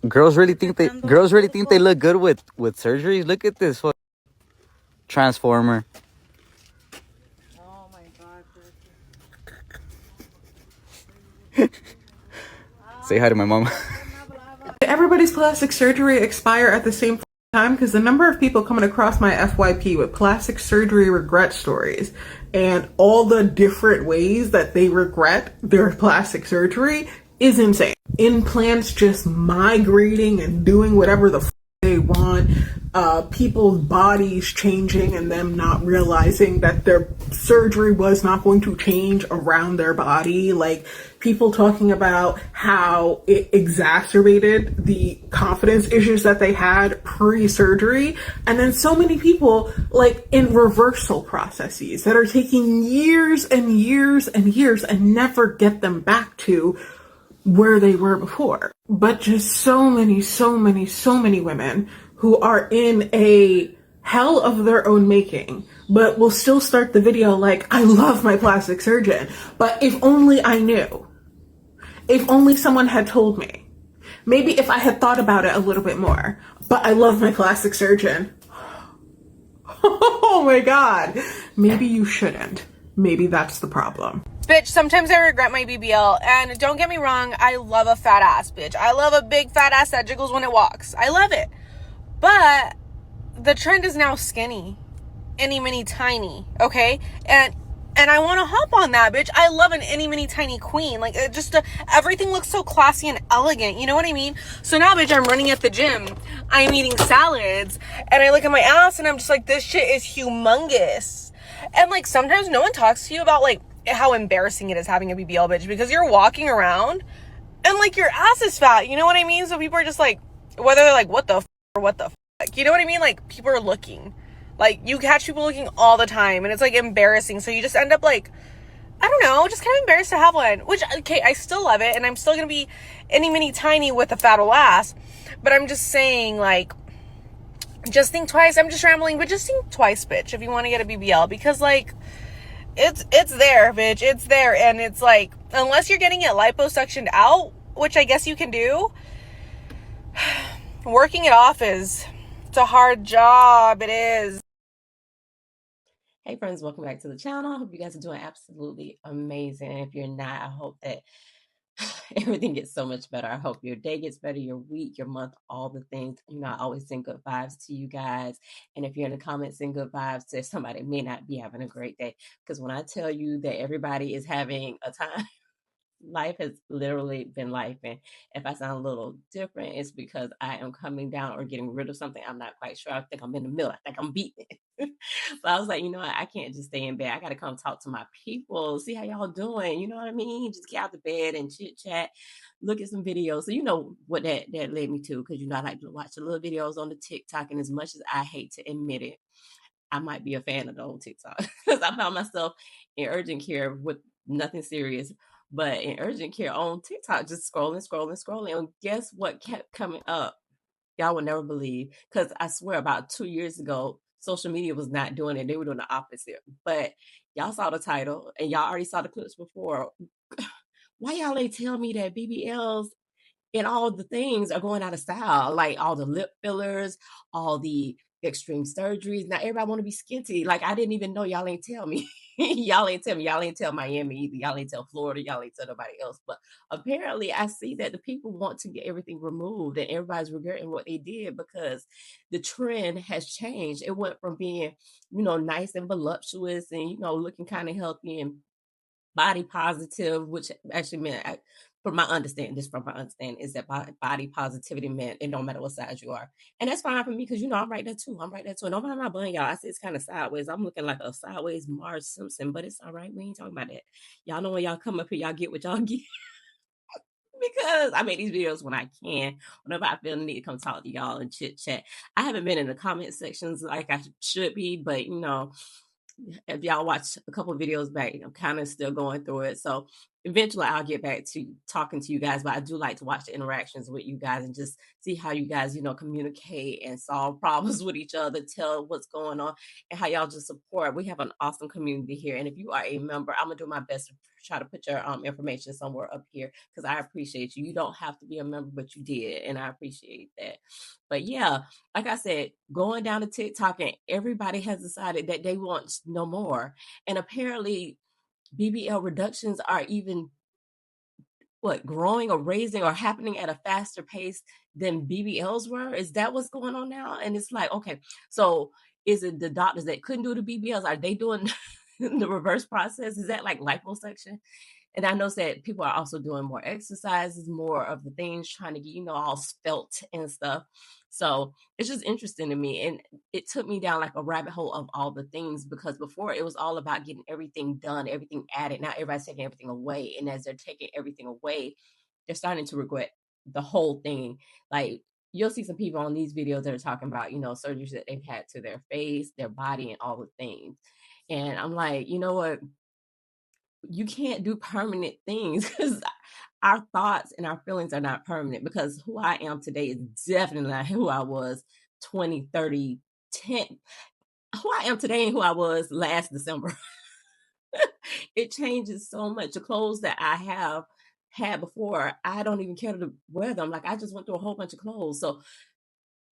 Girls really think they look good with surgery. Look at this transformer. Oh my God. Say hi to my mom. Everybody's plastic surgery expire at the same time? Because the number of people coming across my FYP with plastic surgery regret stories and all the different ways that they regret their plastic surgery is insane. Implants just migrating and doing whatever the they want, people's bodies changing and them not realizing that their surgery was not going to change around their body, like people talking about how it exacerbated the confidence issues that they had pre-surgery, and then so many people like in reversal processes that are taking years and years and years and never get them back to where they were before. But just so many women who are in a hell of their own making, but will still start the video like, I love my plastic surgeon, but if only I knew. If only someone had told me. Maybe if I had thought about it a little bit more. But I love my plastic surgeon. Oh my God. Maybe you shouldn't. Maybe that's the problem. Bitch, sometimes I regret my BBL, and don't get me wrong, I love a fat ass, bitch. I love a big fat ass that jiggles when it walks. I love it. But the trend is now skinny. Any, mini, tiny, okay? And I want to hop on that, bitch. I love an any, mini, tiny queen. Like, it just, everything looks so classy and elegant. You know what I mean? So now, bitch, I'm running at the gym. I'm eating salads. And I look at my ass and I'm just like, this shit is humongous. And, like, sometimes no one talks to you about, like, how embarrassing it is having a BBL, bitch. Because you're walking around and, like, your ass is fat. You know what I mean? So people are just like, whether they're like, what the f*** or what the f***. You know what I mean? Like, people are looking. Like, you catch people looking all the time, and it's, like, embarrassing. So you just end up, like, I don't know, just kind of embarrassed to have one. Which, okay, I still love it, and I'm still gonna be any, mini, tiny with a fat ol' ass. But I'm just saying, like, just think twice. I'm just rambling, but just think twice, bitch, if you want to get a BBL. Because, like, it's there, bitch. It's there, and it's, like, unless you're getting it liposuctioned out, which I guess you can do, working it off it's a hard job. It is. Hey friends, welcome back to the channel. I hope you guys are doing absolutely amazing. If you're not, I hope that everything gets so much better. I hope your day gets better, your week, your month, all the things. You know, I always send good vibes to you guys. And if you're in the comments, send good vibes to somebody may not be having a great day. Because when I tell you that everybody is having a time, life has literally been life, and if I sound a little different, it's because I am coming down or getting rid of something. I'm not quite sure. I think I'm in the middle. I think I'm beating it. So I was like, you know what? I can't just stay in bed. I got to come talk to my people, see how y'all doing. You know what I mean? Just get out the bed and chit chat, look at some videos. So you know what that led me to, because you know I like to watch the little videos on the TikTok, and as much as I hate to admit it, I might be a fan of the old TikTok because I found myself in urgent care with nothing serious, but in urgent care on TikTok, just scrolling. And guess what kept coming up? Y'all would never believe, because I swear about 2 years ago, social media was not doing it. They were doing the opposite. But y'all saw the title and y'all already saw the clips before. Why y'all ain't tell me that BBLs and all the things are going out of style, like all the lip fillers, all the extreme surgeries. Now everybody want to be skinty. Like, I didn't even know. Y'all ain't tell me. Y'all ain't tell me. Y'all ain't tell Miami either. Y'all ain't tell Florida. Y'all ain't tell nobody else. But apparently I see that the people want to get everything removed, and everybody's regretting what they did because the trend has changed. It went from being, you know, nice and voluptuous and, you know, looking kind of healthy and body positive, which actually meant, from my understanding, is that body positivity meant it don't matter what size you are. And that's fine for me, because, you know, I'm right there too. And don't mind my bun, y'all. I see it's kind of sideways. I'm looking like a sideways Marge Simpson, but it's all right. We ain't talking about that. Y'all know when y'all come up here, y'all get what y'all get. Because I make these videos when I can, whenever I feel the need to come talk to y'all and chit chat. I haven't been in the comment sections like I should be, but, you know, if y'all watch a couple of videos back, I'm kind of still going through it. So eventually I'll get back to talking to you guys, but I do like to watch the interactions with you guys and just see how you guys, communicate and solve problems with each other, tell what's going on, and how y'all just support. We have an awesome community here. And if you are a member, I'm gonna do my best to try to put your information somewhere up here, because I appreciate you. You don't have to be a member, but you did, and I appreciate that. But yeah, like I said, going down to TikTok, and everybody has decided that they want no more. And apparently BBL reductions are even growing or raising or happening at a faster pace than BBLs were. Is that what's going on now? And it's like, okay, so is it the doctors that couldn't do the BBLs? Are they doing the reverse process? Is that like liposuction? And I know that people are also doing more exercises, more of the things, trying to get, all spelt and stuff. So it's just interesting to me. And it took me down like a rabbit hole of all the things, because before it was all about getting everything done, everything added. Now everybody's taking everything away. And as they're taking everything away, they're starting to regret the whole thing. Like, you'll see some people on these videos that are talking about, surgeries that they've had to their face, their body, and all the things. And I'm like, you know what? You can't do permanent things, because our thoughts and our feelings are not permanent, because who I am today is definitely not who I was 20, 30, 10. Who I am today and who I was last December. It changes so much. The clothes that I have had before, I don't even care to wear them. Like, I just went through a whole bunch of clothes. So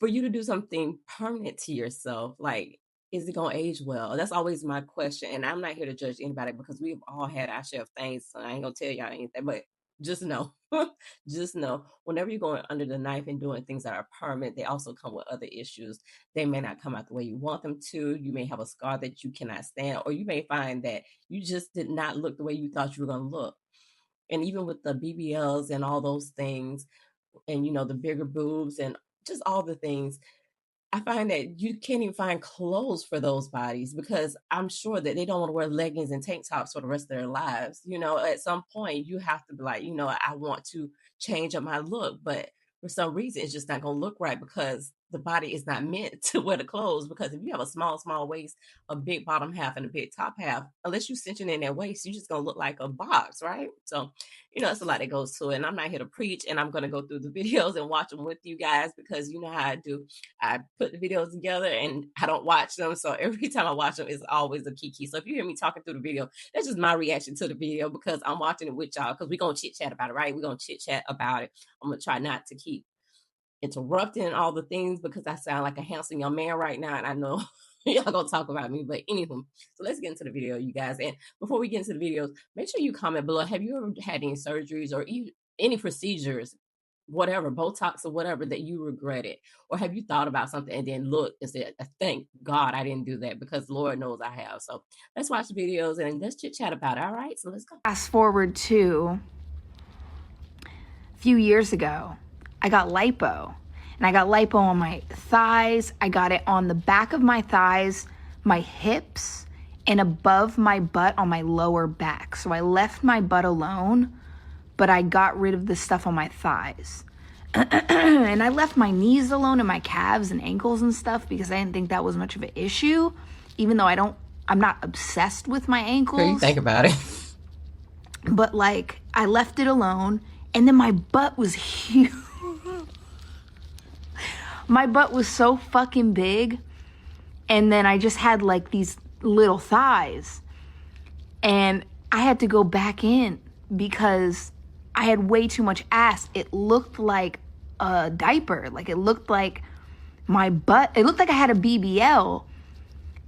for you to do something permanent to yourself, like, is it going to age well? That's always my question. And I'm not here to judge anybody, because we've all had our share of things. So I ain't going to tell y'all anything, but just know, just know, whenever you're going under the knife and doing things that are permanent, they also come with other issues. They may not come out the way you want them to. You may have a scar that you cannot stand, or you may find that you just did not look the way you thought you were going to look. And even with the BBLs and all those things, and, the bigger boobs and just all the things, I find that you can't even find clothes for those bodies, because I'm sure that they don't want to wear leggings and tank tops for the rest of their lives. At some point you have to be like, I want to change up my look, but for some reason it's just not going to look right, because the body is not meant to wear the clothes. Because if you have a small waist, a big bottom half, and a big top half, unless you're cinching in that waist, you're just going to look like a box, right? So, it's a lot that goes to it. And I'm not here to preach, and I'm going to go through the videos and watch them with you guys, because you know how I do. I put the videos together and I don't watch them. So every time I watch them, it's always a kiki. So if you hear me talking through the video, that's just my reaction to the video, because I'm watching it with y'all, because we're going to chit chat about it, right? We're going to chit chat about it. I'm going to try not to keep interrupting all the things, because I sound like a handsome young man right now. And I know y'all gonna talk about me, but anywho, so let's get into the video, you guys. And before we get into the videos, make sure you comment below. Have you ever had any surgeries or any procedures, whatever, Botox or whatever, that you regretted? Or have you thought about something and then looked and said, thank God I didn't do that, because Lord knows I have. So let's watch the videos and let's chit chat about it. All right, so let's go. Fast forward to a few years ago, I got lipo. And I got lipo on my thighs. I got it on the back of my thighs, my hips, and above my butt on my lower back. So I left my butt alone, but I got rid of the stuff on my thighs. And I left my knees alone and my calves and ankles and stuff, because I didn't think that was much of an issue, even though I'm not obsessed with my ankles. What do you think about it? But like, I left it alone, and then my butt was huge. My butt was so fucking big, and then I just had like these little thighs, and I had to go back in because I had way too much ass. It looked like a diaper. Like, it looked like my butt, it looked like I had a BBL,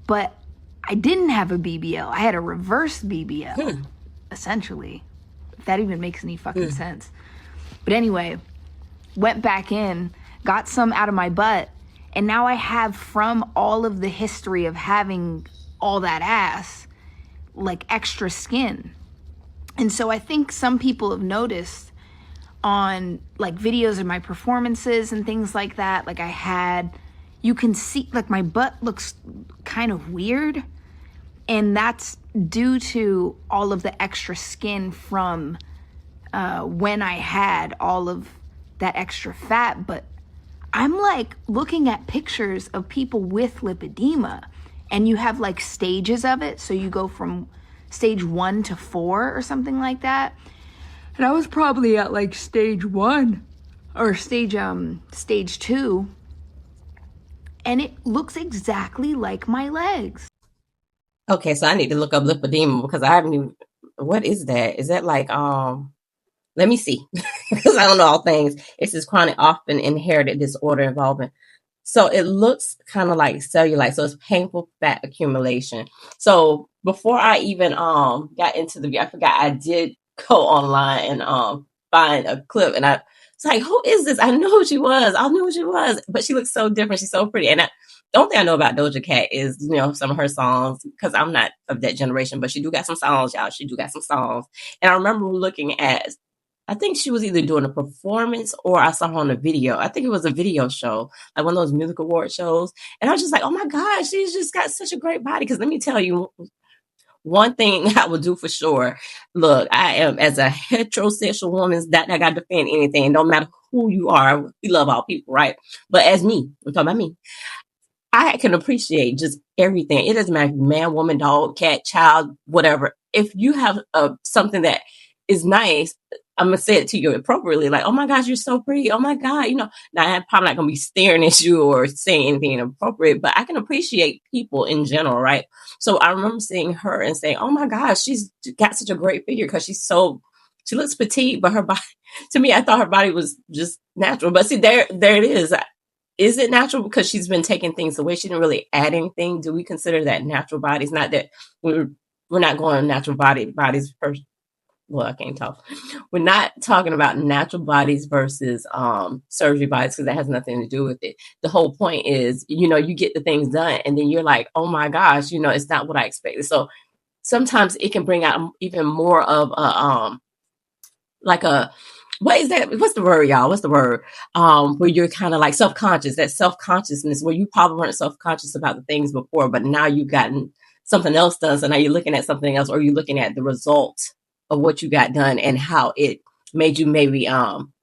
but I didn't have a BBL. I had a reverse BBL, essentially, if that even makes any fucking sense. But anyway, went back in, got some out of my butt, and now I have, from all of the history of having all that ass, like extra skin. And so I think some people have noticed on like videos of my performances and things like that, like you can see like my butt looks kind of weird, and that's due to all of the extra skin from when I had all of that extra fat. But I'm like looking at pictures of people with lipedema, and you have like stages of it. So you go from stage 1 to 4 or something like that. And I was probably at like stage 1 or stage 2, and it looks exactly like my legs. Okay, so I need to look up lipedema because I haven't even. What is that? Is that like Let me see, because I don't know all things. It's this chronic, often inherited disorder involving. So it looks kind of like cellulite. So it's painful fat accumulation. So before I even got into the, I forgot I did go online and find a clip, and I was like, who is this? I know who she was. I knew who she was, but she looks so different. She's so pretty. And the only thing I know about Doja Cat is, some of her songs, because I'm not of that generation, but she do got some songs, y'all. She do got some songs. And I remember looking at, I think she was either doing a performance or I saw her on a video. I think it was a video show, like one of those music award shows. And I was just like, oh my gosh, she's just got such a great body. Because let me tell you, one thing I will do for sure. Look, I am, as a heterosexual woman, that I got to defend anything. No matter who you are, we love all people, right? But as me, I'm talking about me. I can appreciate just everything. It doesn't matter, man, woman, dog, cat, child, whatever. If you have something that is nice, I'm gonna say it to you appropriately, like, oh my gosh, you're so pretty. Oh my God, now I'm probably not gonna be staring at you or saying anything inappropriate, but I can appreciate people in general, right? So I remember seeing her and saying, oh my gosh, she's got such a great figure because she looks petite, but her body, to me, I thought her body was just natural. But see, there it is. Is it natural because she's been taking things away? She didn't really add anything. Do we consider that natural bodies? Not that we're not going natural bodies first. Well, I can't talk. We're not talking about natural bodies versus surgery bodies, because that has nothing to do with it. The whole point is, you get the things done and then you're like, oh my gosh, it's not what I expected. So sometimes it can bring out even more of a like a, what is that? What's the word, y'all? What's the word? Where you're kind of like self-conscious, that self-consciousness where you probably weren't self-conscious about the things before, but now you've gotten something else done. So now you're looking at something else, or you're looking at the result of what you got done and how it made you maybe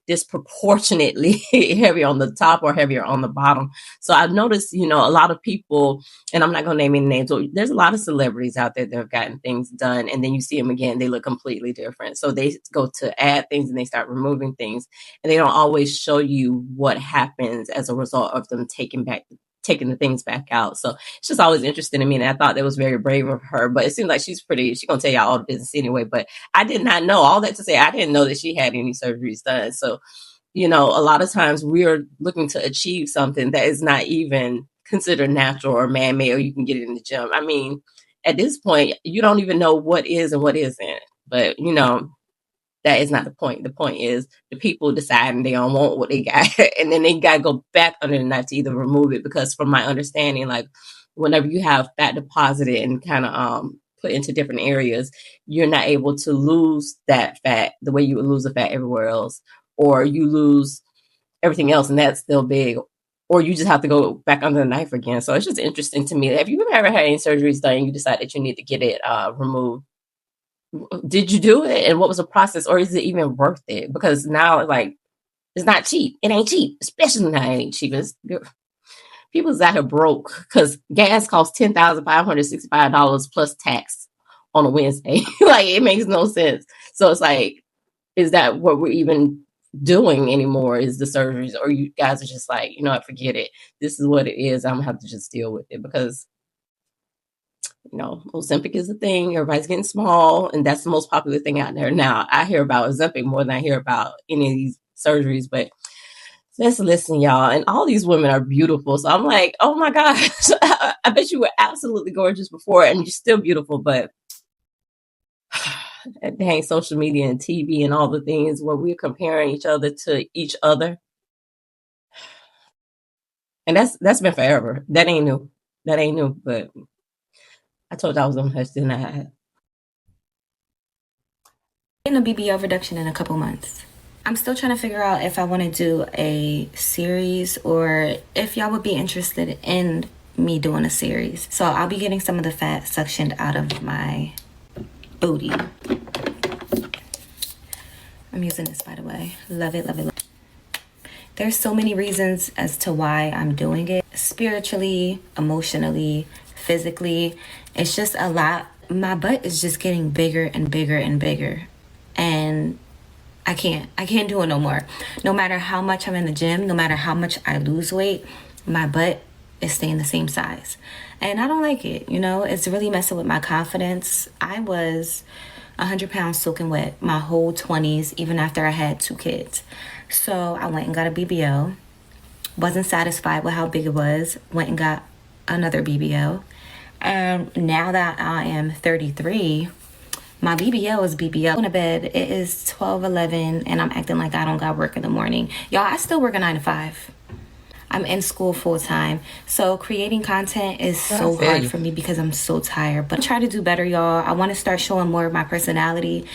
disproportionately heavy on the top or heavier on the bottom. So I've noticed, a lot of people, and I'm not going to name any names, so there's a lot of celebrities out there that have gotten things done, and then you see them again, they look completely different. So they go to add things and they start removing things, and they don't always show you what happens as a result of them taking the things back out. So it's just always interesting to me. And I thought that was very brave of her, but it seems like she's going to tell y'all all the business anyway. But I did not know, all that to say, I didn't know that she had any surgeries done. So, a lot of times we're looking to achieve something that is not even considered natural or man-made, or you can get it in the gym. I mean, at this point, you don't even know what is and what isn't. But, that is not the point. The point is the people deciding they don't want what they got. And then they got to go back under the knife to either remove it. Because from my understanding, like whenever you have fat deposited and kind of put into different areas, you're not able to lose that fat the way you would lose the fat everywhere else. Or you lose everything else and that's still big. Or you just have to go back under the knife again. So it's just interesting to me. Have you ever had any surgeries done and you decide that you need to get it removed? Did you do it, and what was the process, or is it even worth it? Because now, like, it's not cheap. It ain't cheap, especially now it ain't cheap. People's out here broke because gas costs $10,565 plus tax on a Wednesday. Like, it makes no sense. So it's like, is that what we're even doing anymore? Is the surgeries, or you guys are just like, forget it. This is what it is. I'm gonna have to just deal with it because Ozempic is a thing. Everybody's getting small, and that's the most popular thing out there. Now, I hear about Ozempic more than I hear about any of these surgeries, but let's listen, y'all. And all these women are beautiful. So I'm like, oh my gosh, I bet you were absolutely gorgeous before, and you're still beautiful, but dang, social media and TV and all the things where we're comparing each other to each other. And that's been forever. That ain't new, but I told you I was on hush, didn't I? Getting a BBL reduction in a couple months. I'm still trying to figure out if I want to do a series or if y'all would be interested in me doing a series. So I'll be getting some of the fat suctioned out of my booty. I'm using this, by the way. Love it, love it, love it. There's so many reasons as to why I'm doing it. Spiritually, emotionally, physically. It's just a lot. My butt is just getting bigger and bigger and bigger. And I can't do it no more. No matter how much I'm in the gym, no matter how much I lose weight, my butt is staying the same size. And I don't like it, you know? It's really messing with my confidence. I was 100 pounds soaking wet my whole 20s, even after I had 2 kids. So I went and got a BBL. Wasn't satisfied with how big it was. Went and got another BBL. And now that I am 33, my BBL is BBL. Going to bed, it is 12:11, and I'm acting like I don't got work in the morning. Y'all, I still work a 9 to 5. I'm in school full time. So creating content is so hard for me because I'm so tired. But I try to do better, y'all. I want to start showing more of my personality.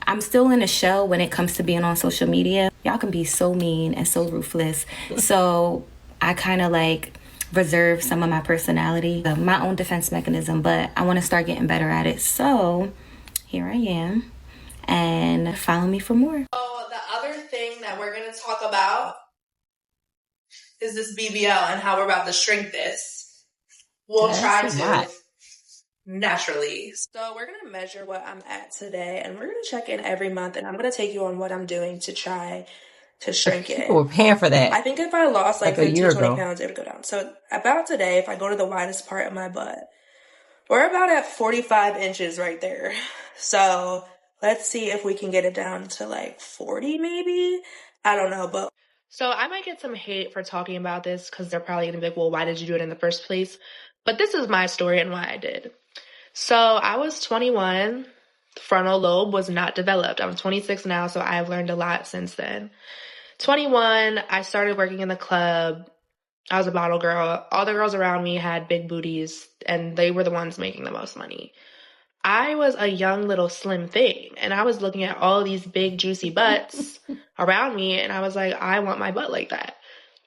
I'm still in a shell when it comes to being on social media. Y'all can be so mean and so ruthless. So I kind of like reserve some of my personality, my own defense mechanism, but I want to start getting better at it. So here I am, and follow me for more. So the other thing that we're going to talk about is this BBL and how we're about to shrink this. We'll try to naturally. So we're going to measure what I'm at today, and we're going to check in every month, and I'm going to take you on what I'm doing to try to shrink it. People were paying for that. I think if I lost like a 15, year 20 ago. pounds, it would go down. So about today, if I go to the widest part of my butt, we're about at 45 inches right there. So let's see if we can get it down to like 40 maybe. I don't know, but so I might get some hate for talking about this because they're probably going to be like, well, why did you do it in the first place? But this is my story and why I did. So I was 21. The frontal lobe was not developed. I'm 26 now, so I've learned a lot since then. 21, I started working in the club. I was a bottle girl. All the girls around me had big booties, and they were the ones making the most money. I was a young little slim thing, and I was looking at all these big juicy butts around me, and I was like, I want my butt like that.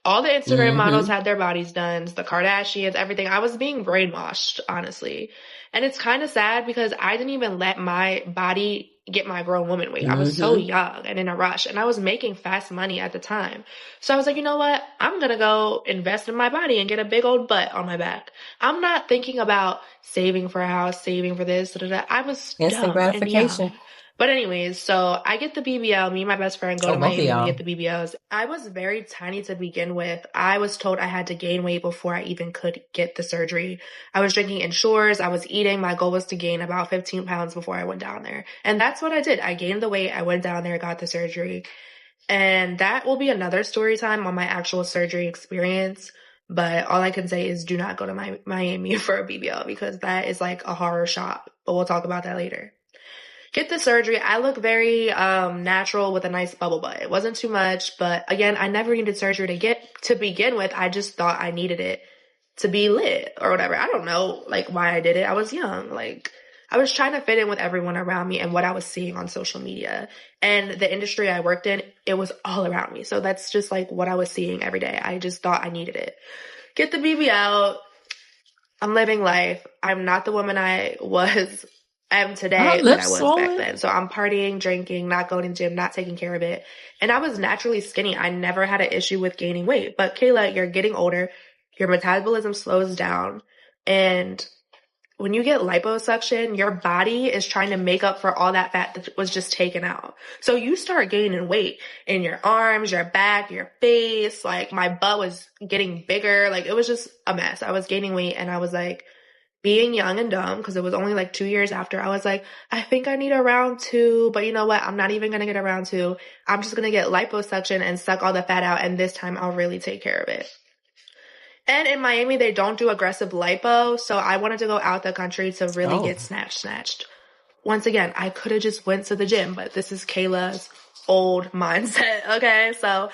All the Instagram models had their bodies done, the Kardashians, everything. I was being brainwashed, honestly. And it's kind of sad because I didn't even let my body get my grown woman weight. I was so young and in a rush, and I was making fast money at the time. So I was like, you know what? I'm going to go invest in my body and get a big old butt on my back. I'm not thinking about saving for a house, saving for this. I was Instant dumb gratification. and young. But anyways, so I get the BBL. Me and my best friend go to Miami and we get the BBLs. I was very tiny to begin with. I was told I had to gain weight before I even could get the surgery. I was drinking Ensures. I was eating. My goal was to gain about 15 pounds before I went down there. And that's what I did. I gained the weight. I went down there, got the surgery. And that will be another story time on my actual surgery experience. But all I can say is do not go to Miami for a BBL because that is like a horror shop. But we'll talk about that later. Get the surgery. I look very natural with a nice bubble butt. It wasn't too much, but again, I never needed surgery to begin with. I just thought I needed it to be lit or whatever. I don't know like why I did it. I was young. Like I was trying to fit in with everyone around me and what I was seeing on social media. And the industry I worked in, it was all around me. So that's just like what I was seeing every day. I just thought I needed it. Get the BBL. I'm living life. I'm not the woman I am today that I was back then. So I'm partying, drinking, not going to the gym, not taking care of it. And I was naturally skinny. I never had an issue with gaining weight. But Kayla, you're getting older. Your metabolism slows down. And when you get liposuction, your body is trying to make up for all that fat that was just taken out. So you start gaining weight in your arms, your back, your face. Like my butt was getting bigger. Like it was just a mess. I was gaining weight and I was like, being young and dumb, because it was only like 2 years after, I was like, I think I need a round 2, but you know what? I'm not even going to get a round 2. I'm just going to get liposuction and suck all the fat out, and this time I'll really take care of it. And in Miami, they don't do aggressive lipo, so I wanted to go out the country to really get snatched. Once again, I could have just went to the gym, but this is Kayla's old mindset, okay? So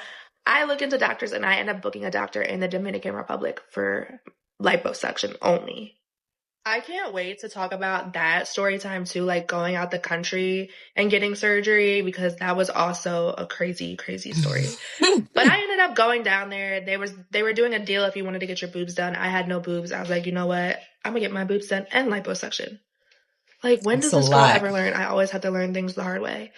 I look into doctors, and I end up booking a doctor in the Dominican Republic for liposuction only. I can't wait to talk about that story time too, like going out the country and getting surgery, because that was also a crazy, crazy story. But I ended up going down there. They were doing a deal if you wanted to get your boobs done. I had no boobs. I was like, you know what? I'm gonna get my boobs done and liposuction. Like, when does this girl ever learn? I always have to learn things the hard way.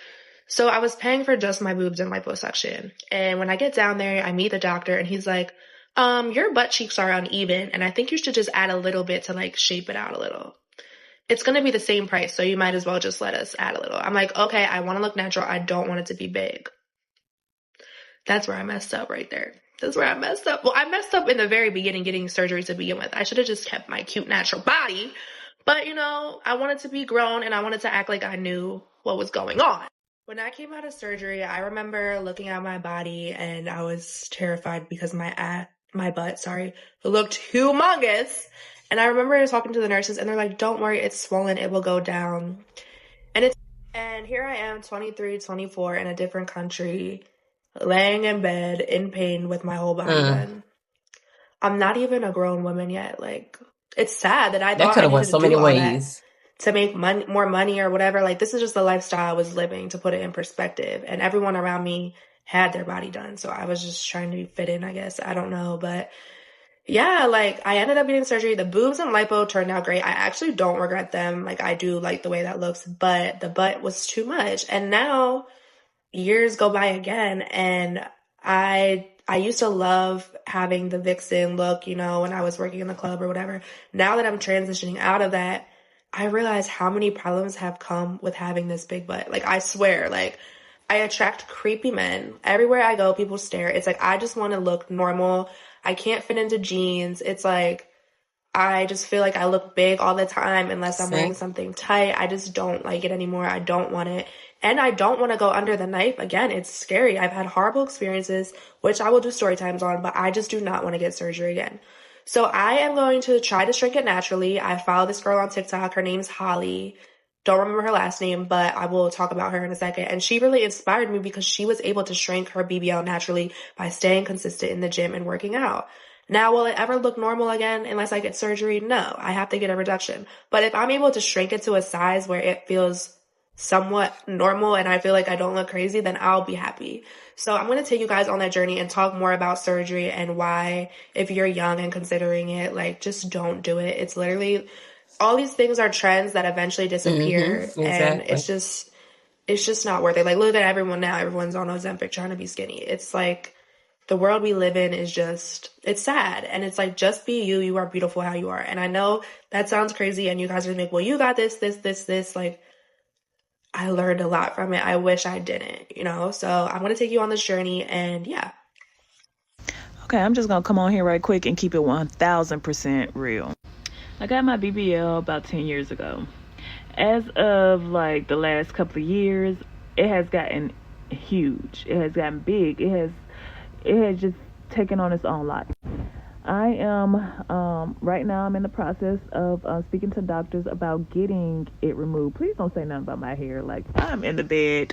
So I was paying for just my boobs and liposuction. And when I get down there, I meet the doctor and he's like, your butt cheeks are uneven, and I think you should just add a little bit to like shape it out a little. it's going to be the same price. So you might as well just let us add a little. I'm like, okay, I want to look natural. I don't want it to be big. That's where I messed up right there. That's where I messed up. Well, I messed up in the very beginning getting surgery to begin with. I should have just kept my cute natural body. But, you know, I wanted to be grown and I wanted to act like I knew what was going on. When I came out of surgery, I remember looking at my body and I was terrified because my butt, looked humongous. And I remember talking to the nurses and they're like, don't worry, it's swollen. It will go down. And here I am, 23, 24, in a different country, laying in bed in pain with my whole body done. I'm not even a grown woman yet. Like, it's sad that I thought I needed to do all that to make more money or whatever. Like, this is just the lifestyle I was living, to put it in perspective. And everyone around me had their body done. So I was just trying to fit in, I guess. I don't know. But yeah, like, I ended up getting surgery. The boobs and lipo turned out great. I actually don't regret them. Like, I do like the way that looks, but the butt was too much. And now years go by again, and I used to love having the vixen look, you know, when I was working in the club or whatever. Now that I'm transitioning out of that, I realize how many problems have come with having this big butt. Like, I swear, like, I attract creepy men. Everywhere I go, people stare. It's like, I just want to look normal. I can't fit into jeans. It's like, I just feel like I look big all the time unless I'm wearing something tight. I just don't like it anymore. I don't want it. And I don't want to go under the knife. Again, it's scary. I've had horrible experiences, which I will do story times on, but I just do not want to get surgery again. So I am going to try to shrink it naturally. I follow this girl on TikTok. Her name's Holly. Don't remember her last name, but I will talk about her in a second. And she really inspired me because she was able to shrink her BBL naturally by staying consistent in the gym and working out. Now, will it ever look normal again unless I get surgery? No, I have to get a reduction. But if I'm able to shrink it to a size where it feels somewhat normal and I feel like I don't look crazy, then I'll be happy. So I'm going to take you guys on that journey and talk more about surgery and why, if you're young and considering it, like, just don't do it. It's literally, all these things are trends that eventually disappear. And it's just not worth it. Like, look at everyone now. Everyone's on Ozempic trying to be skinny. It's like, the world we live in is just, it's sad. And it's like, just be you. You are beautiful how you are. And I know that sounds crazy and you guys are like, well, you got this. Like, I learned a lot from it. I wish I didn't, you know? So I'm going to take you on this journey, and yeah. Okay, I'm just going to come on here right quick and keep it 1000% real. I got my BBL about 10 years ago. As of like the last couple of years, it has gotten huge. It has gotten big. It has just taken on its own life. I am, right now I'm in the process of speaking to doctors about getting it removed. Please don't say nothing about my hair. Like, I'm in the bed.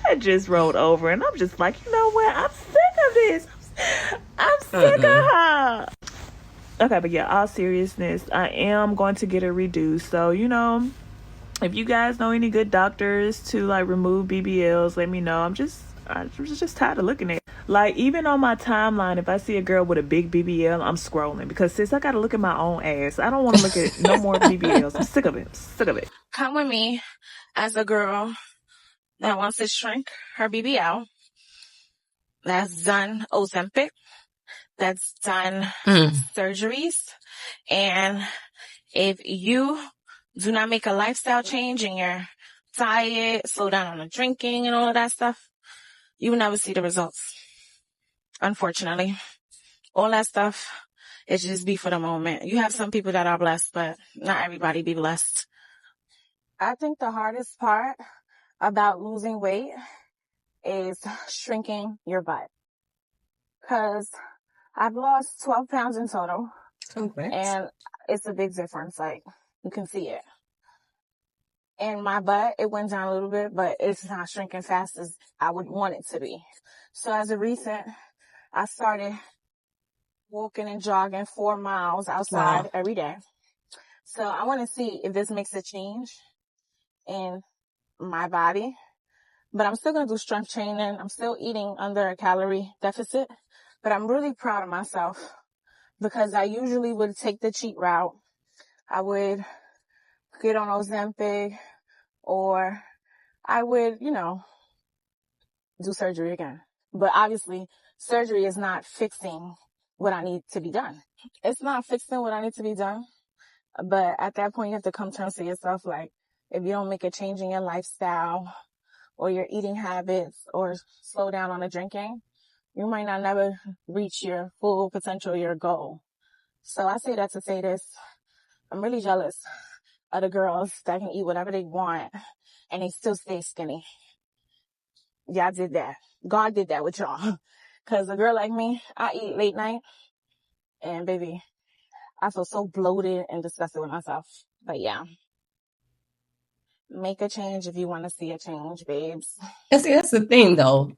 I just rolled over and I'm just like, you know what? I'm sick of this. I'm sick of her. Okay, but yeah, all seriousness, I am going to get it reduced. So, you know, if you guys know any good doctors to like remove BBLs, let me know. I'm just tired of looking at it. Like, even on my timeline, if I see a girl with a big BBL, I'm scrolling because, sis, I gotta look at my own ass. I don't want to look at no more BBLs. I'm sick of it. Come with me as a girl that wants to shrink her BBL, that's done Ozempic, that's done surgeries. And if you do not make a lifestyle change in your diet, slow down on the drinking and all of that stuff, you will never see the results. Unfortunately, all that stuff is just be for the moment. You have some people that are blessed, but not everybody be blessed. I think the hardest part about losing weight is shrinking your butt. Cause I've lost 12 pounds in total. Congrats. And it's a big difference. Like, you can see it. And my butt, it went down a little bit, but it's not shrinking fast as I would want it to be. So as of recent, I started walking and jogging 4 miles outside every day. So I want to see if this makes a change in my body. But I'm still going to do strength training. I'm still eating under a calorie deficit. But I'm really proud of myself because I usually would take the cheat route. I would get on Ozempic, or I would, you know, do surgery again. But obviously, surgery is not fixing what I need to be done. It's not fixing what I need to be done But at that point, you have to come to terms with yourself. Like, if you don't make a change in your lifestyle or your eating habits or slow down on the drinking, you might not never reach your full potential, your goal. So I say that to say this. I'm really jealous of the girls that can eat whatever they want and they still stay skinny. Y'all did that. God did that with y'all. Cause a girl like me, I eat late night and baby, I feel so bloated and disgusted with myself. But yeah, make a change if you want to see a change, babes. And see, that's the thing though.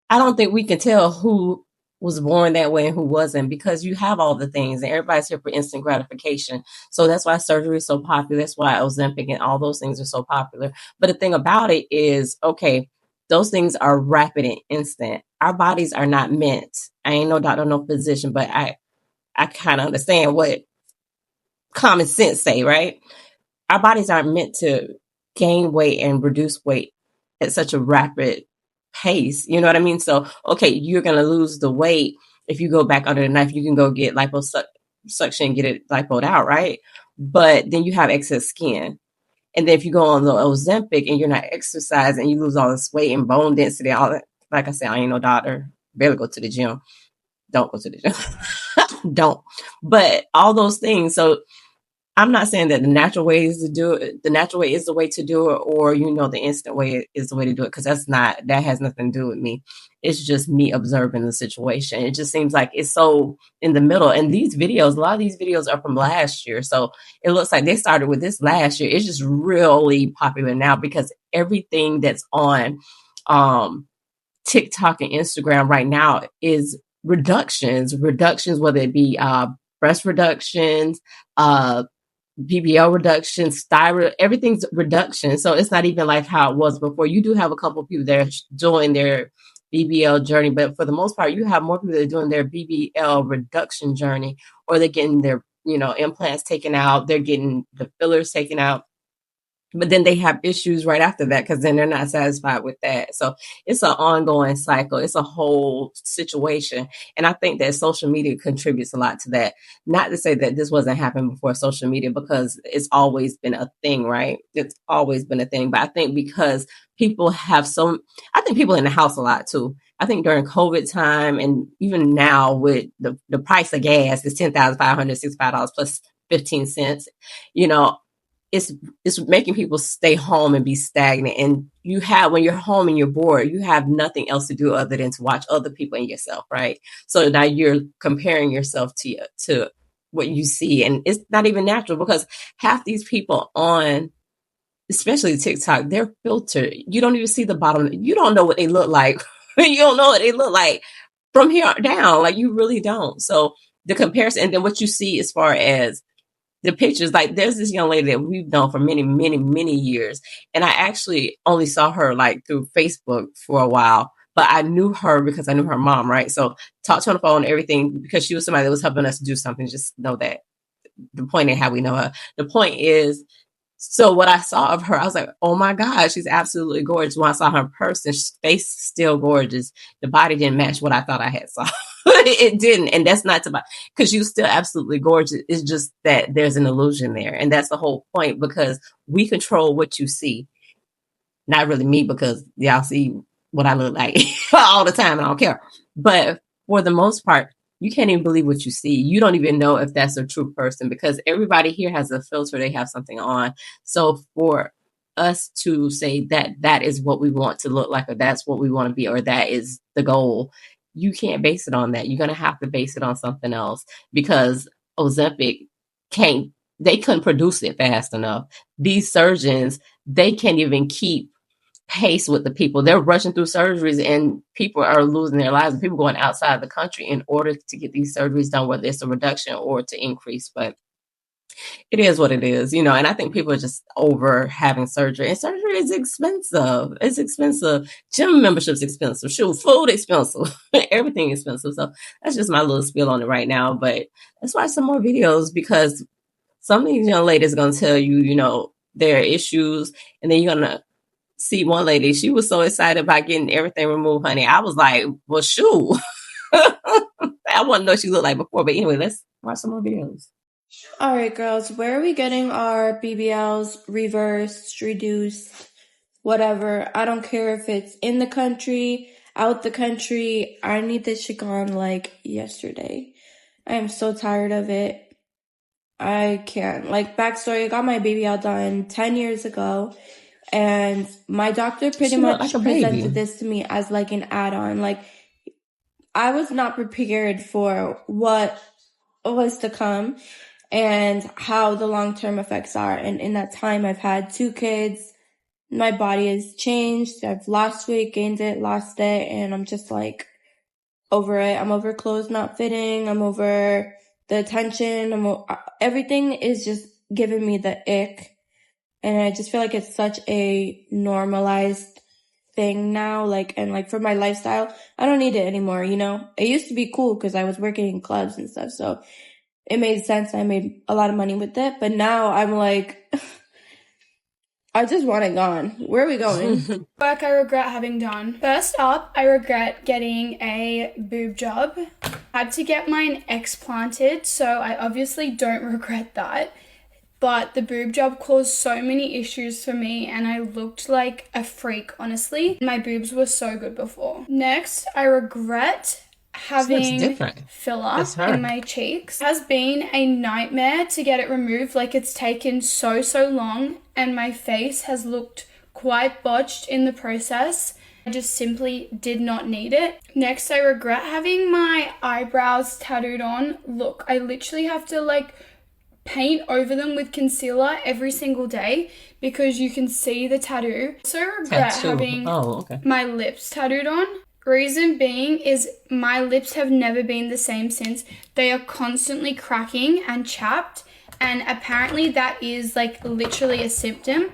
I don't think we can tell who was born that way and who wasn't, because you have all the things and everybody's here for instant gratification. So that's why surgery is so popular. That's why Ozempic and all those things are so popular. But the thing about it is, okay, those things are rapid and instant. Our bodies are not meant. I ain't no doctor, no physician, but I kind of understand what common sense say, right? Our bodies aren't meant to gain weight and reduce weight at such a rapid pace. You know what I mean? So, okay, you're going to lose the weight. If you go back under the knife, you can go get liposuction and get it lipoed out, right? But then you have excess skin. And then if you go on the Ozempic and you're not exercising, you lose all this weight and bone density, all that. Like I said, I ain't no doctor. Barely go to the gym. Don't go to the gym. Don't. But all those things. So I'm not saying that the natural way is to do it. The natural way is the way to do it, or, the instant way is the way to do it. Cause that has nothing to do with me. It's just me observing the situation. It just seems like it's so in the middle. And these videos, a lot of these videos are from last year. So it looks like they started with this last year. It's just really popular now because everything that's on, TikTok and Instagram right now is reductions, whether it be, breast reductions, BBL reduction, thyroid, everything's reduction. So it's not even like how it was before. You do have a couple of people that are doing their BBL journey, but for the most part, you have more people that are doing their BBL reduction journey, or they're getting their, implants taken out. They're getting the fillers taken out. But then they have issues right after that because then they're not satisfied with that. So it's an ongoing cycle. It's a whole situation. And I think that social media contributes a lot to that. Not to say that this wasn't happening before social media, because it's always been a thing, right? It's always been a thing. But I think because people have I think people in the house a lot too. I think during COVID time and even now with the price of gas is $10,565 plus 15 cents, it's making people stay home and be stagnant. And when you're home and you're bored, you have nothing else to do other than to watch other people and yourself, right? So now you're comparing yourself to what you see, and it's not even natural because half these people on, especially TikTok, they're filtered. You don't even see the bottom. You don't know what they look like. You don't know what they look like from here down. Like, you really don't. So the comparison, and then what you see as far as the pictures, like there's this young lady that we've known for many, many, many years. And I actually only saw her like through Facebook for a while, but I knew her because I knew her mom, right? So talked to her on the phone and everything because she was somebody that was helping us do something. Just know that. The point ain't how we know her. The point is, so what I saw of her, I was like, oh my God, she's absolutely gorgeous. When I saw her in person, face still gorgeous. The body didn't match what I thought I had saw. It didn't. And that's not because she was still absolutely gorgeous. It's just that there's an illusion there. And that's the whole point, because we control what you see. Not really me, because y'all see what I look like all the time and I don't care. But for the most part, you can't even believe what you see. You don't even know if that's a true person, because everybody here has a filter. They have something on. So for us to say that that is what we want to look like, or that's what we want to be, or that is the goal, you can't base it on that. You're going to have to base it on something else, because Ozempic they couldn't produce it fast enough. These surgeons, they can't even keep pace with the people. They're rushing through surgeries and people are losing their lives, and people going outside the country in order to get these surgeries done, whether it's a reduction or to increase. But it is what it is, and I think people are just over having surgery, and surgery is expensive. It's expensive. Gym membership's expensive. Shoot, food expensive. Everything expensive. So that's just my little spiel on it right now. But let's watch some more videos, because some of these young ladies are going to tell you, their issues, and then you're going to see one lady, she was so excited about getting everything removed, honey. I was like, well, shoot. I wouldn't know what she looked like before. But anyway, let's watch some more videos. All right, girls, where are we getting our BBLs reversed, reduced, whatever? I don't care if it's in the country, out the country. I need this shit gone like yesterday. I am so tired of it. I can't. Like, backstory, I got my BBL done 10 years ago, and my doctor pretty much presented this to me as like an add-on. Like, I was not prepared for what was to come and how the long-term effects are. And in that time, I've had 2 kids. My body has changed. I've lost weight, gained it, lost it, and I'm just like over it. I'm over clothes not fitting. I'm over the attention. Everything is just giving me the ick. And I just feel like it's such a normalized thing now. Like, and like for my lifestyle, I don't need it anymore, you know? It used to be cool because I was working in clubs and stuff. So it made sense. I made a lot of money with it. But now I'm like, I just want it gone. Where are we going? Work I regret having done. First up, I regret getting a boob job. I had to get mine explanted, so I obviously don't regret that. But the boob job caused so many issues for me and I looked like a freak, honestly. My boobs were so good before. Next, I regret having filler in my cheeks. It has been a nightmare to get it removed. Like, it's taken so long and my face has looked quite botched in the process. I just simply did not need it. Next, I regret having my eyebrows tattooed on. Look, I literally have to like paint over them with concealer every single day because you can see the tattoo. So regret having my lips tattooed on. Reason being is my lips have never been the same since. They are constantly cracking and chapped, and apparently that is like literally a symptom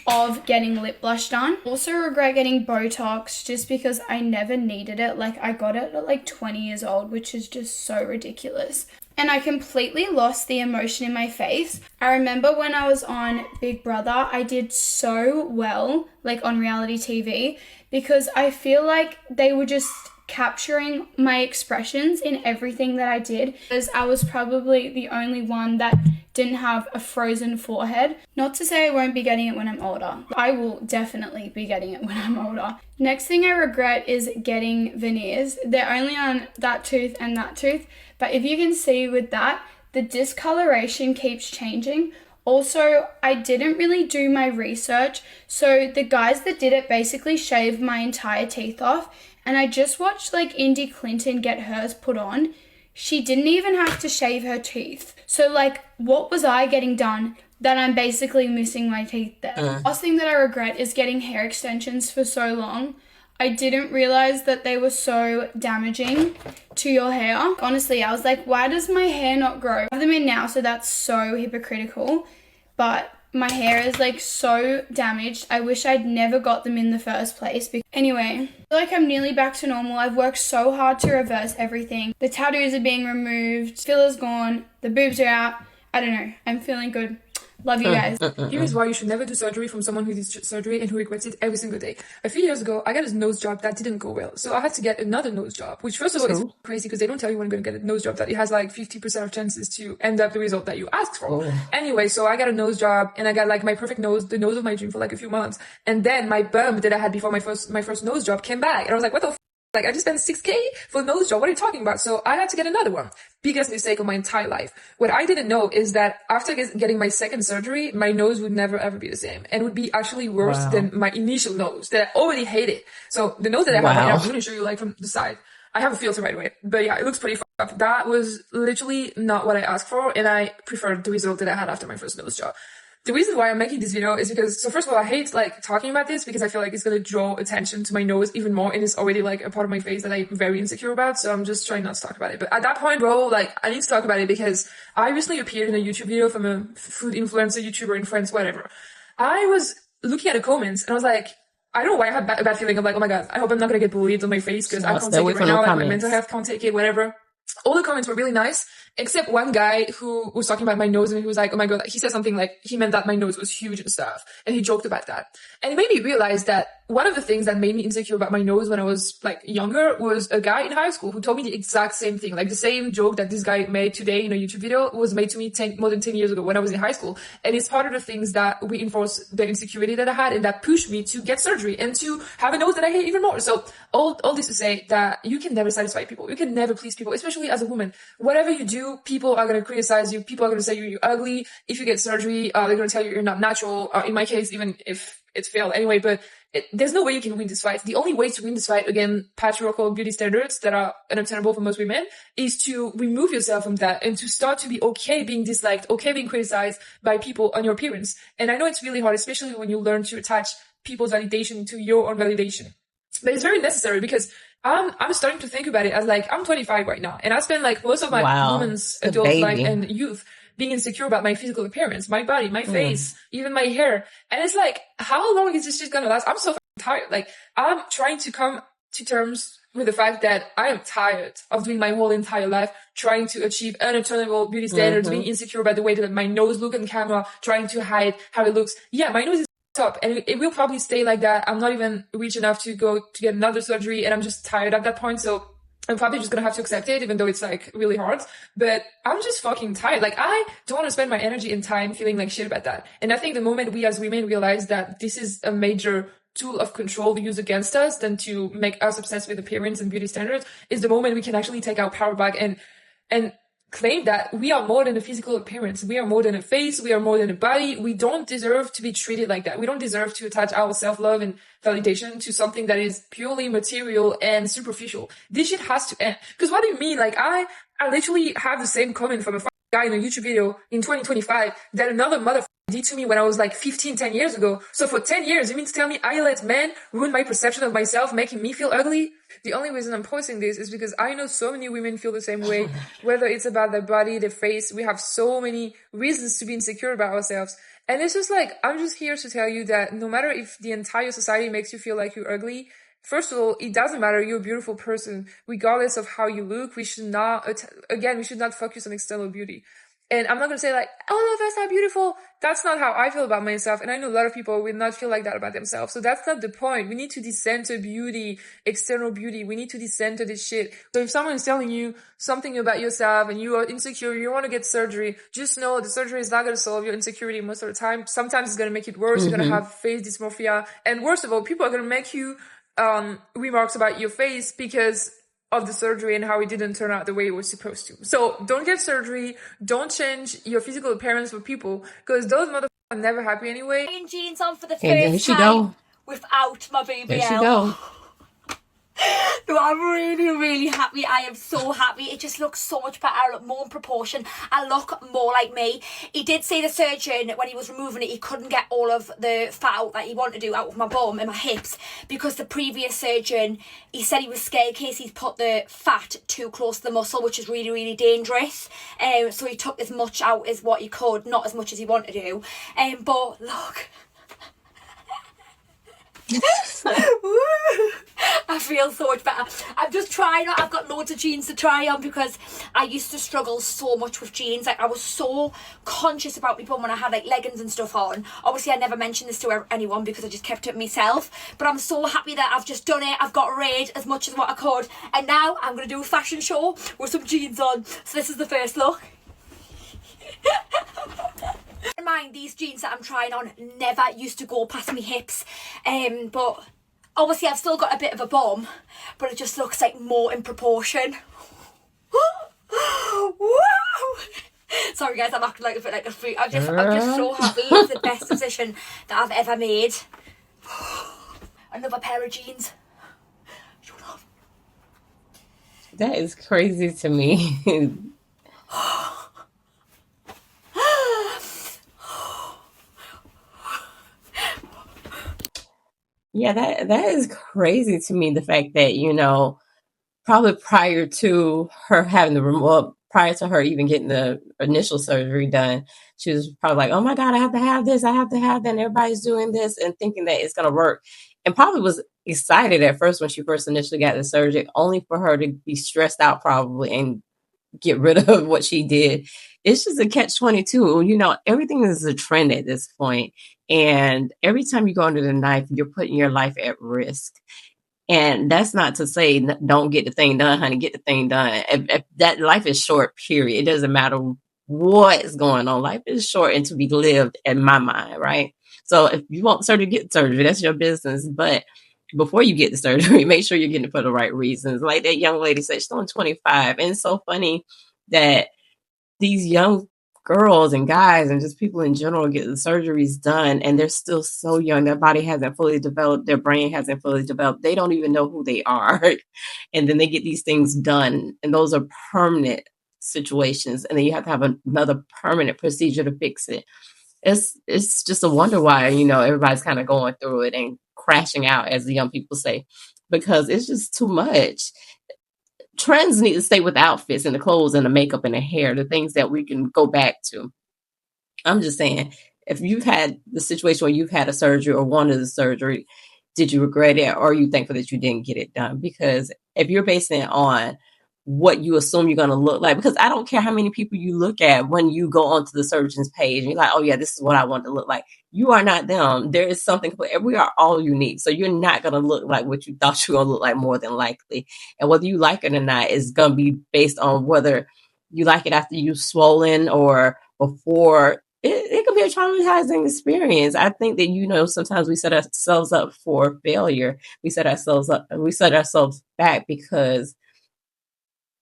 of getting lip blush done. Also regret getting Botox just because I never needed it. Like, I got it at like 20 years old, which is just so ridiculous. And I completely lost the emotion in my face. I remember when I was on Big Brother, I did so well, like on reality TV, because I feel like they were just capturing my expressions in everything that I did, as I was probably the only one that didn't have a frozen forehead. Not to say I won't be getting it when I'm older. I will definitely be getting it when I'm older. Next thing I regret is getting veneers. They're only on that tooth and that tooth, but if you can see with that, the discoloration keeps changing. Also, I didn't really do my research, so the guys that did it basically shaved my entire teeth off, and I just watched like Indy Clinton get hers put on. She didn't even have to shave her teeth. So like, what was I getting done that I'm basically missing my teeth there? Last thing that I regret is getting hair extensions for so long. I didn't realize that they were so damaging to your hair. Honestly, I was like, why does my hair not grow? I have them in now, so that's so hypocritical. But my hair is like so damaged. I wish I'd never got them in the first place. Anyway, I feel like I'm nearly back to normal. I've worked so hard to reverse everything. The tattoos are being removed, filler's gone, the boobs are out. I don't know, I'm feeling good. Love you guys. Here is why you should never do surgery from someone who did surgery and who regrets it every single day. A few years ago, I got a nose job that didn't go well. So I had to get another nose job, which first of all is crazy because they don't tell you when you're going to get a nose job that it has like 50% of chances to end up the result that you asked for. Anyway, so I got a nose job and I got like my perfect nose, the nose of my dream for like a few months. And then my bump that I had before my first nose job came back. And I was like, what the f? Like, I just spent $6,000 for a nose job. What are you talking about? So I had to get another one. Biggest mistake of my entire life. What I didn't know is that after getting my second surgery, my nose would never ever be the same. And would be actually worse than my initial nose that I already hated. So the nose that I have right now, I'm going to show you like from the side. I have a filter right away. But yeah, it looks pretty fucked up. That was literally not what I asked for. And I preferred the result that I had after my first nose job. The reason why I'm making this video is because, so first of all, I hate like talking about this because I feel like it's going to draw attention to my nose even more. And it's already like a part of my face that I'm very insecure about. So I'm just trying not to talk about it. But at that point, bro, like I need to talk about it because I recently appeared in a YouTube video from a food influencer, YouTuber in France, whatever. I was looking at the comments and I was like, I don't know why I had a bad feeling. I'm like, oh my God, I hope I'm not going to get bullied on my face because I can't take it right now. Like my mental health can't take it, whatever. All the comments were really nice, except one guy who was talking about my nose and he was like, oh my God, he said something like he meant that my nose was huge and stuff. And he joked about that. And it made me realize that one of the things that made me insecure about my nose when I was like younger was a guy in high school who told me the exact same thing. Like the same joke that this guy made today in a YouTube video was made to me more than 10 years ago when I was in high school. And it's part of the things that reinforce the insecurity that I had and that pushed me to get surgery and to have a nose that I hate even more. So all this to say that you can never satisfy people. You can never please people, especially as a woman. Whatever you do, people are going to criticize you. People are going to say you're ugly. If you get surgery, they're going to tell you you're not natural. In my case, even if it's failed anyway, but there's no way you can win this fight. The only way to win this fight against patriarchal beauty standards that are unobtainable for most women is to remove yourself from that and to start to be okay being disliked, okay being criticized by people on your appearance. And I know it's really hard, especially when you learn to attach people's validation to your own validation. But it's very necessary because I'm starting to think about it as like, I'm 25 right now, and I spend like most of my woman's adult life and youth being insecure about my physical appearance, my body, my face, even my hair. And it's like, how long is this shit gonna last? I'm so tired. Like, I'm trying to come to terms with the fact that I am tired of doing my whole entire life trying to achieve unattainable beauty standards, being insecure about the way that my nose looks on camera, trying to hide how it looks. Yeah, my nose is up and it will probably stay like that. I'm not even rich enough to go to get another surgery, and I'm just tired at that point. So I'm probably just gonna have to accept it, even though it's like really hard. But I'm just fucking tired. Like, I don't want to spend my energy and time feeling like shit about that. And I think the moment we as women realize that this is a major tool of control used against us than to make us obsessed with appearance and beauty standards is the moment we can actually take our power back and claim that we are more than a physical appearance. We are more than a face. We are more than a body. We don't deserve to be treated like that. We don't deserve to attach our self-love and validation to something that is purely material and superficial. This shit has to end. Because what do you mean? Like, I literally have the same comment from a guy in a YouTube video in 2025 that another motherfucker did to me when I was like 10 years ago. So for 10 years, you mean to tell me I let men ruin my perception of myself, making me feel ugly? The only reason I'm posting this is because I know so many women feel the same way, whether it's about their body, their face. We have so many reasons to be insecure about ourselves. And it's just like, I'm just here to tell you that no matter if the entire society makes you feel like you're ugly, first of all, it doesn't matter. You're a beautiful person, regardless of how you look. We should not, we should not focus on external beauty. And I'm not going to say like, all of us are beautiful. That's not how I feel about myself. And I know a lot of people will not feel like that about themselves. So that's not the point. We need to decenter beauty, external beauty. We need to decenter this shit. So if someone is telling you something about yourself and you are insecure, you want to get surgery, just know the surgery is not going to solve your insecurity most of the time. Sometimes it's going to make it worse. You're going to have face dysmorphia. And worst of all, people are going to make you remarks about your face because of the surgery and how it didn't turn out the way it was supposed to. So don't get surgery. Don't change your physical appearance for people because those motherfuckers are never happy anyway. Jeans on for the first time without my BBL. There she go. No, I'm really happy. I am so happy. It just looks so much better. I look more in proportion. I look more like me. He did say, the surgeon, when he was removing it, he couldn't get all of the fat out that he wanted to do out of my bum and my hips because the previous surgeon, he said he was scared in case he's put the fat too close to the muscle, which is really dangerous. So he took as much out as what he could, not as much as he wanted to do. But look. I feel so much better. I'm just trying on. I've got loads of jeans to try on because I used to struggle so much with jeans. Like, I was so conscious about my bum when I had like leggings and stuff on. Obviously I never mentioned this to anyone because I just kept it myself, but I'm so happy that I've just done it. I've got rid as much as what I could, and now I'm going to do a fashion show with some jeans on. So this is the first look. In mind, these jeans that I'm trying on never used to go past my hips, but obviously I've still got a bit of a bum, but it just looks like more in proportion. Wow! Sorry guys, I'm acting like a bit like a freak. I'm just so happy. It's the best decision that I've ever made. Another pair of jeans. Shut up. That is crazy to me. Yeah, that is crazy to me. The fact that, you know, probably prior to her having prior to her even getting the initial surgery done, she was probably like, oh my God, I have to have this, I have to have that, and everybody's doing this and thinking that it's going to work. And probably was excited at first when she first initially got the surgery, only for her to be stressed out probably and get rid of what she did. It's just a catch-22. You know, everything is a trend at this point. And every time you go under the knife, you're putting your life at risk. And that's not to say don't get the thing done, honey. Get the thing done. If that life is short, period. It doesn't matter what's going on. Life is short and to be lived, in my mind, right? So if you want surgery, get surgery. That's your business. But before you get the surgery, make sure you're getting it for the right reasons. Like that young lady said, she's only 25. And it's so funny that these young girls and guys and just people in general get the surgeries done and they're still so young. Their body hasn't fully developed. Their brain hasn't fully developed. They don't even know who they are. And then they get these things done. And those are permanent situations. And then you have to have another permanent procedure to fix it. It's just a wonder why, everybody's kind of going through it and crashing out, as the young people say, because it's just too much. Trends need to stay with outfits and the clothes and the makeup and the hair, the things that we can go back to. I'm just saying, if you've had the situation where you've had a surgery or wanted a surgery, did you regret it or are you thankful that you didn't get it done? Because if you're basing it on what you assume you're going to look like, because I don't care how many people you look at when you go onto the surgeon's page and you're like, oh yeah, this is what I want to look like. You are not them. There is something, we are all unique. So you're not going to look like what you thought you were going to look like, more than likely. And whether you like it or not is going to be based on whether you like it after you've swollen or before. It could be a traumatizing experience. I think that, sometimes we set ourselves up for failure. We set ourselves back because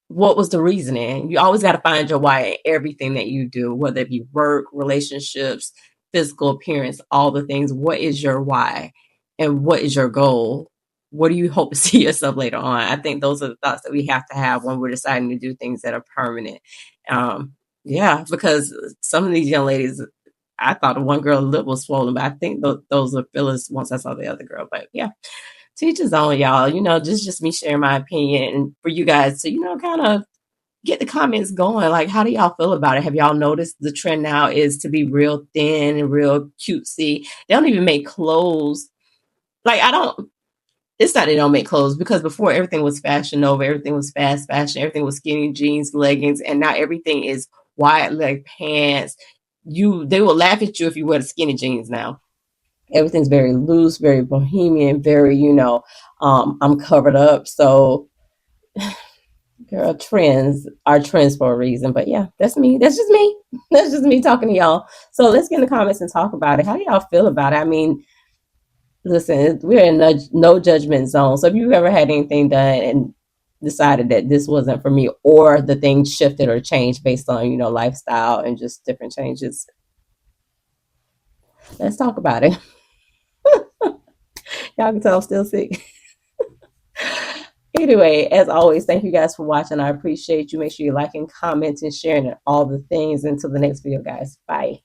what was the reasoning? You always got to find your why in everything that you do, whether it be work, relationships, physical appearance, all the things. What is your why? And what is your goal? What do you hope to see yourself later on? I think those are the thoughts that we have to have when we're deciding to do things that are permanent. Yeah, because some of these young ladies, I thought one girl's lip was swollen, but I think those are fillers once I saw the other girl. But yeah, teach his own, y'all. Just me sharing my opinion and for you guys to, kind of get the comments going. Like, how do y'all feel about it? Have y'all noticed the trend now is to be real thin and real cutesy? They don't even make clothes. Like, it's not they don't make clothes, because before everything was Fashion Nova, everything was fast fashion, everything was skinny jeans, leggings, and now everything is wide leg pants. They will laugh at you if you wear the skinny jeans now. Everything's very loose, very bohemian, very, I'm covered up. So, girl, trends are trends for a reason. But yeah, that's me. That's just me. That's just me talking to y'all. So let's get in the comments and talk about it. How do y'all feel about it? I mean, listen, we're in a no judgment zone. So if you've ever had anything done and decided that this wasn't for me, or the thing shifted or changed based on, lifestyle and just different changes, let's talk about it. Y'all can tell I'm still sick. Anyway, as always, thank you guys for watching. I appreciate you. Make sure you like and comment and sharing all the things. Until the next video, guys. Bye.